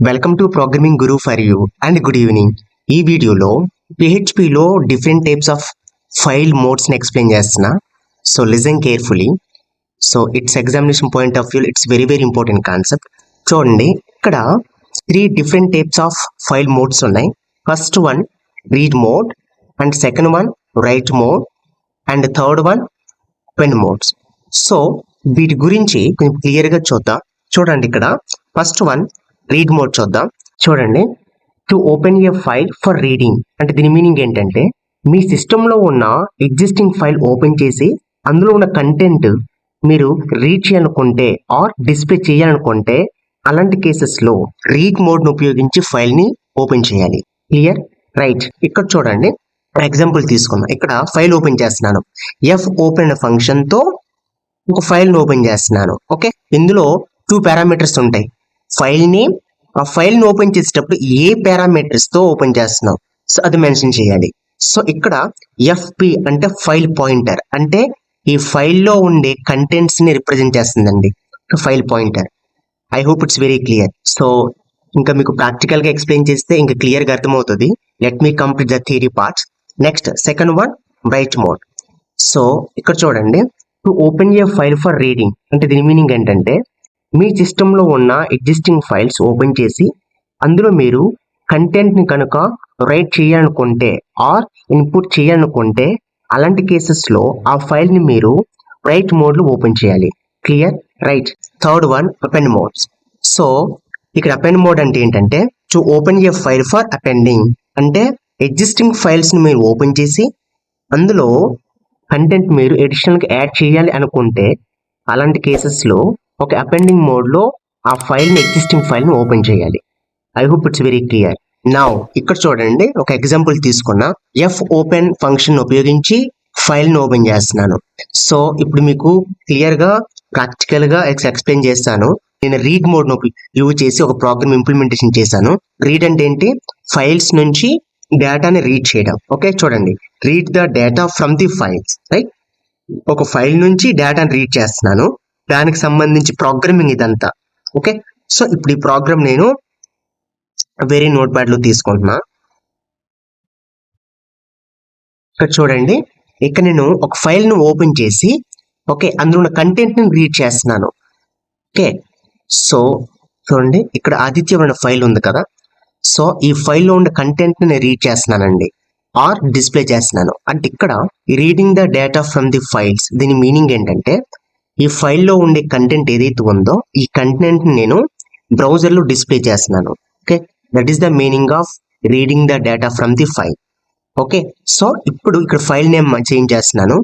Welcome to programming guru for you and good evening. ఈ వీడియోలో PHPలో డిఫరెంట్ టైప్స్ ఆఫ్ ఫైల్ మోడ్స్ని explain చేస్తున్నా. So listen carefully. So it's examination point of view it's very very important concept. చూడండి, ఇక్కడ 3 different types of file modes ఉన్నాయి. First one read mode, and second one write mode, and third one append modes. So వీటి గురించి కొంచెం క్లియర్గా చూద్దాం. చూడండి, ఇక్కడ ఫస్ట్ వన్ రీడ్ మోడ్ చూద్దాం. చూడండి, to open A file for reading అంటే దీని మీనింగ్ ఏంటంటే మీ సిస్టంలో ఉన్న ఎగ్జిస్టింగ్ ఫైల్ ఓపెన్ చేసి అందులో ఉన్న కంటెంట్ మీరు రీడ్ చేయాలనుకుంటే ఆర్ డిస్ప్లే చేయాలనుకుంటే అలాంటి కేసెస్లో రీడ్ మోడ్ను ఉపయోగించి ఫైల్ని ఓపెన్ చేయాలి. క్లియర్? రైట్. ఇక్కడ చూడండి, ఎగ్జాంపుల్ తీసుకున్నాం. ఇక్కడ ఫైల్ ఓపెన్ చేస్తున్నాను. ఎఫ్ ఓపెన్ అనే ఫంక్షన్తో ఒక ఫైల్ని ఓపెన్ చేస్తున్నాను. ఓకే, ఇందులో 2 పారామీటర్స్ ఉంటాయి. ఫైల్ నేమ్, ఆ ఫైల్ని ఓపెన్ చేసేటప్పుడు ఏ పారామీటర్స్తో ఓపెన్ చేస్తున్నాం సో అది మెన్షన్ చేయాలి. సో ఇక్కడ ఎఫ్పి అంటే ఫైల్ పాయింటర్, అంటే ఈ ఫైల్లో ఉండే కంటెంట్స్ని రిప్రజెంట్ చేస్తుందండి file pointer. I hope it's very clear. So ఇంకా మీకు ప్రాక్టికల్గా ఎక్స్ప్లెయిన్ చేస్తే ఇంకా క్లియర్గా అర్థమవుతుంది. Let me complete the theory parts. Next second one write mode. So ఇక్కడ చూడండి, to open A file for reading అంటే దీని మీనింగ్ ఏంటంటే మీ సిస్టంలో ఉన్న ఎగ్జిస్టింగ్ ఫైల్స్ ఓపెన్ చేసి అందులో మీరు కంటెంట్ని కనుక రైట్ చేయాలనుకుంటే ఆర్ ఇన్పుట్ చేయాలనుకుంటే అలాంటి కేసెస్లో ఆ ఫైల్ని మీరు రైట్ మోడ్లో ఓపెన్ చేయాలి. Clear? Right. Third one append modes. So ఇక్కడ అపెండ్ మోడ్ అంటే ఏంటంటే to open A file for appending అంటే ఎగ్జిస్టింగ్ ఫైల్స్ని మీరు ఓపెన్ చేసి అందులో కంటెంట్ మీరు ఎడిషనల్గా యాడ్ చేయాలి అనుకుంటే అలాంటి కేసెస్లో ఒక అపెండింగ్ మోడ్లో ఆ ఫైల్ని ఎగ్జిస్టింగ్ ఫైల్ని ఓపెన్ చేయాలి. I hope it's very clear. Now ఇక్కడ చూడండి, ఒక ఎగ్జాంపుల్ తీసుకున్నా. ఎఫ్ ఓపెన్ ఫంక్షన్ ఉపయోగించి ఫైల్ని ఓపెన్ చేస్తున్నాను. సో ఇప్పుడు మీకు క్లియర్గా ప్రాక్టికల్గా ఎక్స్ప్లెయిన్ చేస్తాను. నేను రీడ్ మోడ్ను యూజ్ చేసి ఒక ప్రోగ్రామ్ ఇంప్లిమెంటేషన్ చేశాను. రీడ్ అంటే ఏంటి? ఫైల్స్ నుంచి డేటాని రీడ్ చేయడం. ఓకే, చూడండి, read the data from the files. Right, ఒక ఫైల్ నుంచి డేటాని రీడ్ చేస్తున్నాను. దానికి సంబంధించి ప్రోగ్రామింగ్ ఇదంతా. ఓకే, సో ఇప్పుడు ఈ ప్రోగ్రామ్ నేను వేరే నోట్ ప్యాడ్లో తీసుకుంటున్నా. ఇక్కడ చూడండి, ఇక్కడ నేను ఒక ఫైల్ను ఓపెన్ చేసి ఓకే అందులో ఉన్న కంటెంట్ని రీడ్ చేస్తున్నాను. ఓకే, సో చూడండి, ఇక్కడ ఆదిత్య అనే ఫైల్ ఉంది కదా. సో ఈ ఫైల్లో ఉన్న కంటెంట్ని నేను రీడ్ చేస్తున్నానండి ఆర్ డిస్ప్లే చేస్తున్నాను. అంటే ఇక్కడ reading the data from the files దీని మీనింగ్ ఏంటంటే ఈ ఫైల్లో ఉండే కంటెంట్ ఏదైతే ఉందో ఈ కంటెంట్ని నేను బ్రౌజర్లో డిస్ప్లే చేస్తున్నాను. Okay, that is the meaning of reading the data from the file. Okay, so ఇప్పుడు ఇక్కడ ఫైల్ నేమ్ చేంజ్ చేస్తున్నాను.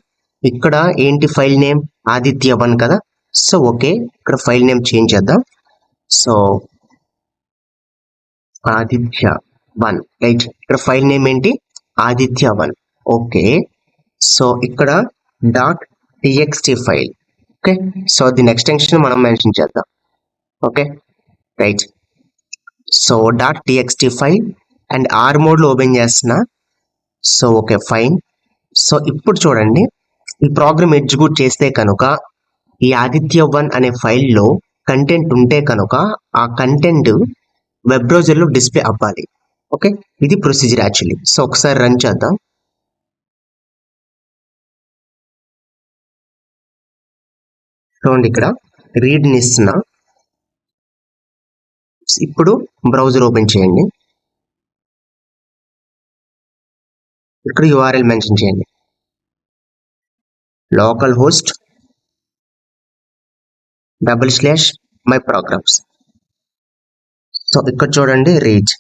ఇక్కడ ఏంటి ఫైల్ నేమ్? ఆదిత్య1 కదా. సో ఓకే, ఇక్కడ ఫైల్ నేమ్ చేంజ్ చేద్దాం. సో ఆదిత్య1. రైట్, ఇక్కడ ఫైల్ నేమ్ ఏంటి? ఆదిత్య1. ఓకే, సో ఇక్కడ .txt ఫైల్. ఓకే, సో దీని ఎక్స్టెన్షన్ మనం మెన్షన్ చేద్దాం. Okay, right. So .txt file and R మోడ్లో ఓపెన్ చేస్తున్నా. So okay, fine. సో ఇప్పుడు చూడండి, ఈ ప్రోగ్రామ్ ఎగ్జిక్యూట్ చేస్తే కనుక ఈ ఆదిత్య1 అనే ఫైల్లో కంటెంట్ ఉంటే కనుక ఆ కంటెంట్ వెబ్ బ్రౌజర్లో డిస్ప్లే అవ్వాలి. ఓకే, ఇది ప్రొసీజర్ యాక్చువల్లీ. సో ఒకసారి రన్ చేద్దాం. చూడండి, ఇక్కడ రీడ్ని ఇస్తున్నా. ఇప్పుడు బ్రౌజర్ ఓపెన్ చేయండి. ఇక్కడ URL మెన్షన్ చేయండి. Local host /my programs. So ఇక్కడ చూడండి, రీడ్.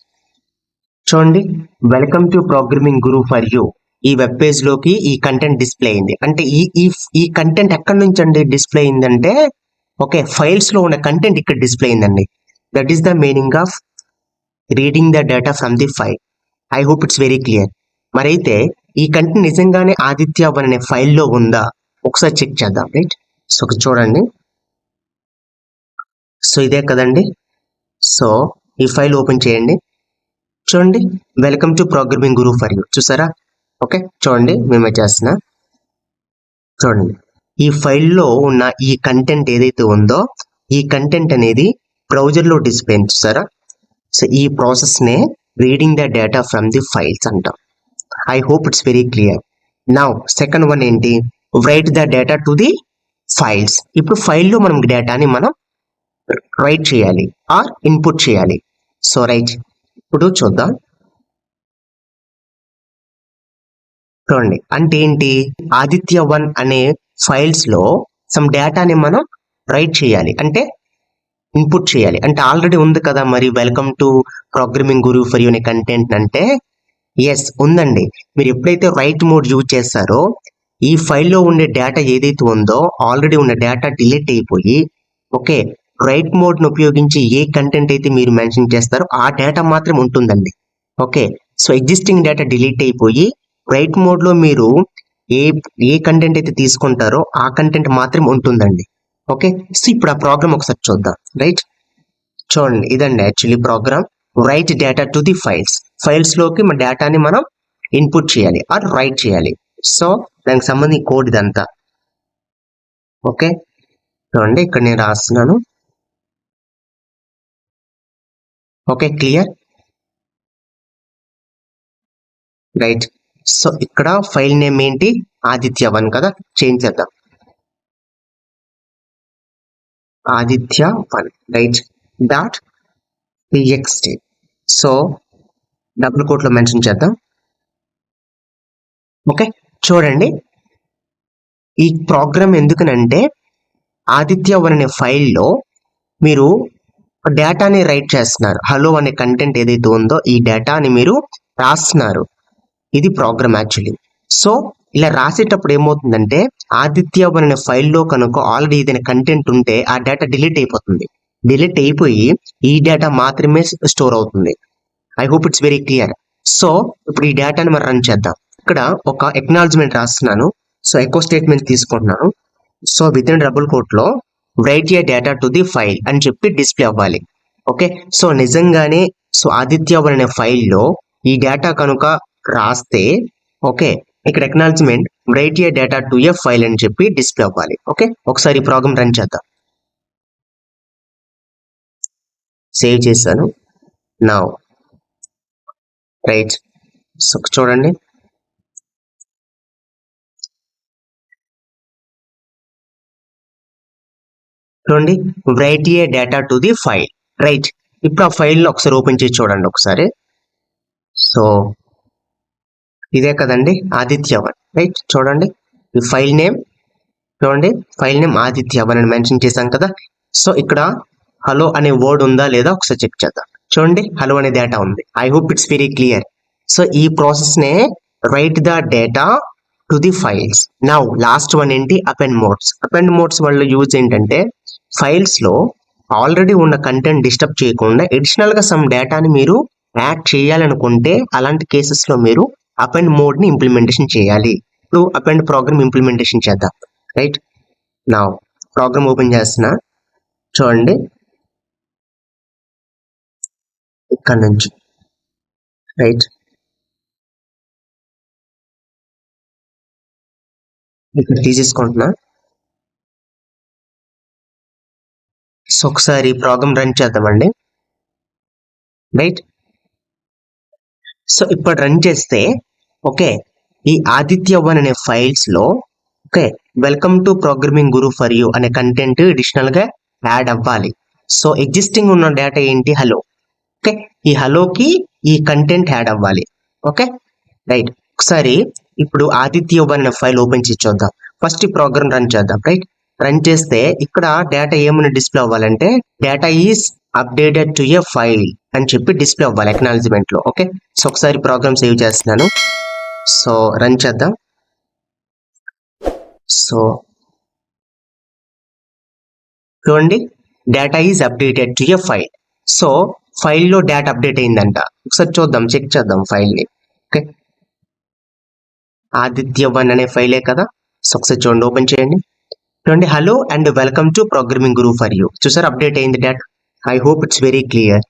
చూడండి, welcome to programming guru for you. ఈ వెబ్ పేజ్లోకి ఈ కంటెంట్ డిస్ప్లే అయింది. అంటే ఈ కంటెంట్ ఎక్కడి నుంచి అండి డిస్ప్లే అయిందంటే ఓకే ఫైల్స్లో ఉన్న కంటెంట్ ఇక్కడ డిస్ప్లే అయిందండి. That is the meaning of reading the data from the file. I hope it's very clear. మరైతే ఈ కంటెంట్ నిజంగానే ఆదిత్య1 అనే ఫైల్లో ఉందా ఒకసారి చెక్ చేద్దాం. రైట్, సో చూడండి, సో ఇదే కదండి. సో ఈ ఫైల్ ఓపెన్ చేయండి. చూడండి, welcome to programming guru for you. చూసారా? ఓకే, చూడండి, మేమే చేస్తున్నా. చూడండి, ఈ ఫైల్లో ఉన్న ఈ కంటెంట్ ఏదైతే ఉందో ఈ కంటెంట్ అనేది బ్రౌజర్లో డిస్ప్లే చూసారా? సో ఈ ప్రాసెస్నే reading the data from the files అంటాం. I hope it's very clear. Now second one ఏంటి, write the data to the files. ఇప్పుడు ఫైల్లో మనం డేటాని మనం రైట్ చేయాలి ఆర్ ఇన్పుట్ చేయాలి. సో రైట్, ఇప్పుడు చూద్దాం. చూడండి, అంటే ఏంటి, ఆదిత్య1 అనే ఫైల్స్ లో సమ్ డేటాని మనం రైట్ చేయాలి, అంటే ఇన్పుట్ చేయాలి. అంటే ఆల్రెడీ ఉంది కదా మరి welcome to programming guru for you అనే కంటెంట్ అంటే ఎస్ ఉందండి. మీరు ఎప్పుడైతే రైట్ మోడ్ యూజ్ చేస్తారో ఈ ఫైల్లో ఉండే డేటా ఏదైతే ఉందో ఆల్రెడీ ఉన్న డేటా డిలీట్ అయిపోయి, ఓకే, రైట్ మోడ్ను ఉపయోగించి ఏ కంటెంట్ అయితే మీరు మెన్షన్ చేస్తారో ఆ డేటా మాత్రం ఉంటుందండి. Okay, so existing data delete అయిపోయి రైట్ మోడ్లో మీరు ఏ కంటెంట్ అయితే తీసుకుంటారో ఆ కంటెంట్ మాత్రం ఉంటుందండి. ఓకే, సో ఇప్పుడు ఆ ప్రోగ్రామ్ ఒకసారి చూద్దాం. రైట్, చూడండి, ఇదండి actually program. Write data to the files. ఫైల్స్లోకి మన డేటాని మనం ఇన్పుట్ చేయాలి ఆర్ రైట్ చేయాలి. సో దానికి సంబంధించి కోడ్ ఇదంతా. ఓకే, చూడండి ఇక్కడ నేను రాస్తున్నాను. Okay, clear. రైట్, సో ఇక్కడ ఫైల్ నేమ్ ఏంటి, ఆదిత్య1 కదా, చేంజ్ చేద్దాం, ఆదిత్య1. Right, dot txt. So double కోట్లో మెన్షన్ చేద్దాం. ఓకే, చూడండి, ఈ ప్రోగ్రామ్ ఎందుకనంటే ఆదిత్య1 అనే ఫైల్లో మీరు డేటాని రైట్ చేస్తున్నారు. హలో అనే కంటెంట్ ఏదైతే ఉందో ఈ డేటాని మీరు రాస్తున్నారు. ఇది ప్రోగ్రామ్ యాక్చువల్లీ. సో ఇలా రాసేటప్పుడు ఏమవుతుందంటే ఆదిత్య1 అనే ఫైల్లో కనుక ఆల్రెడీ ఏదైనా కంటెంట్ ఉంటే ఆ డేటా డిలీట్ అయిపోతుంది. డిలీట్ అయిపోయి ఈ డేటా మాత్రమే స్టోర్ అవుతుంది. I hope it's very clear. So ఇప్పుడు ఈ డేటాని మనం రన్ చేద్దాం. ఇక్కడ ఒక ఎక్నాలజ్మెంట్ రాస్తున్నాను. సో ఎకో స్టేట్మెంట్ తీసుకుంటున్నాను. సో విత్ ఇన్ డబుల్ కోట్లో write a data to the file అని చెప్పి డిస్ప్లే అవ్వాలి. ఓకే, సో నిజంగానే సో ఆదిత్య1 అనే ఫైల్లో ఈ డేటా కనుక రాస్తే, ఓకే, ఇక్కడ acknowledgement write a data to a file అని చెప్పి డిస్ప్లే అవ్వాలి. ఓకే, ఒకసారి ఈ ప్రోగ్రామ్ రన్ చేద్దాం. సేవ్ చేశాను. నౌ రైట్, సో చూడండి, చూడండి, write a data to the file. Right, ఇప్పుడు ఆ ఫైల్ ఒకసారి ఓపెన్ చేసి చూడండి ఒకసారి. సో ఇదే కదండి ఆదిత్య1. రైట్, చూడండి ఈ ఫైల్ నేమ్, చూడండి ఫైల్ నేమ్ ఆదిత్య1 అని మెన్షన్ చేశాం కదా. సో ఇక్కడ హలో అనే వర్డ్ ఉందా లేదా ఒకసారి చెక్ చేద్దాం. చూడండి, హలో అనే డేటా ఉంది. I hope it's very clear. So ఈ ప్రాసెస్ నే right the data to the files. Now last one ఏంటి, అపెండ్ మోడ్స్. అపెండ్ మోడ్స్ వల్ల యూజ్ ఏంటంటే ఫైల్స్ లో ఆల్రెడీ ఉన్న కంటెంట్ డిస్టర్బ్ చేయకుండా అడిషనల్ గా సమ్ డేటాని మీరు యాడ్ చేయాలనుకుంటే అలాంటి కేసెస్ లో మీరు అపెండ్ మోడ్ ని ఇంప్లిమెంటేషన్ చేయాలి. ఇప్పుడు అపెండ్ ప్రోగ్రామ్ ఇంప్లిమెంటేషన్ చేద్దాం. రైట్, నా ప్రోగ్రామ్ ఓపెన్ చేస్తున్నా. చూడండి ఇక్కడ నుంచి, రైట్, ఇక్కడ తీసేసుకుంటున్నా. సో ఒకసారి ప్రోగ్రామ్ రన్ చేద్దామండి. రైట్, సో ఇప్పుడు రన్ చేస్తే, ఓకే, ఈ ఆదిత్య1 అనే ఫైల్స్ లో, okay, welcome to programming guru for you అనే కంటెంట్ అడిషనల్ గా యాడ్ అవ్వాలి. సో ఎగ్జిస్టింగ్ ఉన్న డేటా ఏంటి, హలో. ఓకే, ఈ హలోకి ఈ కంటెంట్ యాడ్ అవ్వాలి. ఓకే, రైట్, ఒకసారి ఇప్పుడు ఆదిత్య1 అనే ఫైల్ ఓపెన్ చేసి చూద్దాం. ఫస్ట్ ఈ ప్రోగ్రామ్ రన్ చేద్దాం. రైట్, రన్ చేస్తే ఇక్కడ డేటా ఏమైనా డిస్ప్లే అవ్వాలంటే data is updated to a file అని చెప్పి డిస్ప్లే అవ్వాలి అక్నాలజ్మెంట్ లో. ఓకే, సో ఒకసారి ప్రోగ్రామ్ సేవ్ చేస్తున్నాను. సో రన్ చేద్దాం. సో చూడండి, data is updated to a file. So ఫైల్లో డేటా అప్డేట్ అయిందంట. ఒకసారి చూద్దాం, చెక్ చేద్దాం ఫైల్ని. ఓకే, ఆదిత్య1 అనే ఫైలే కదా. సో ఒకసారి చూడండి, ఓపెన్ చేయండి. చూడండి, hello and welcome to programming guru for you. చూసారు, అప్డేట్ అయింది data. I hope it's very clear.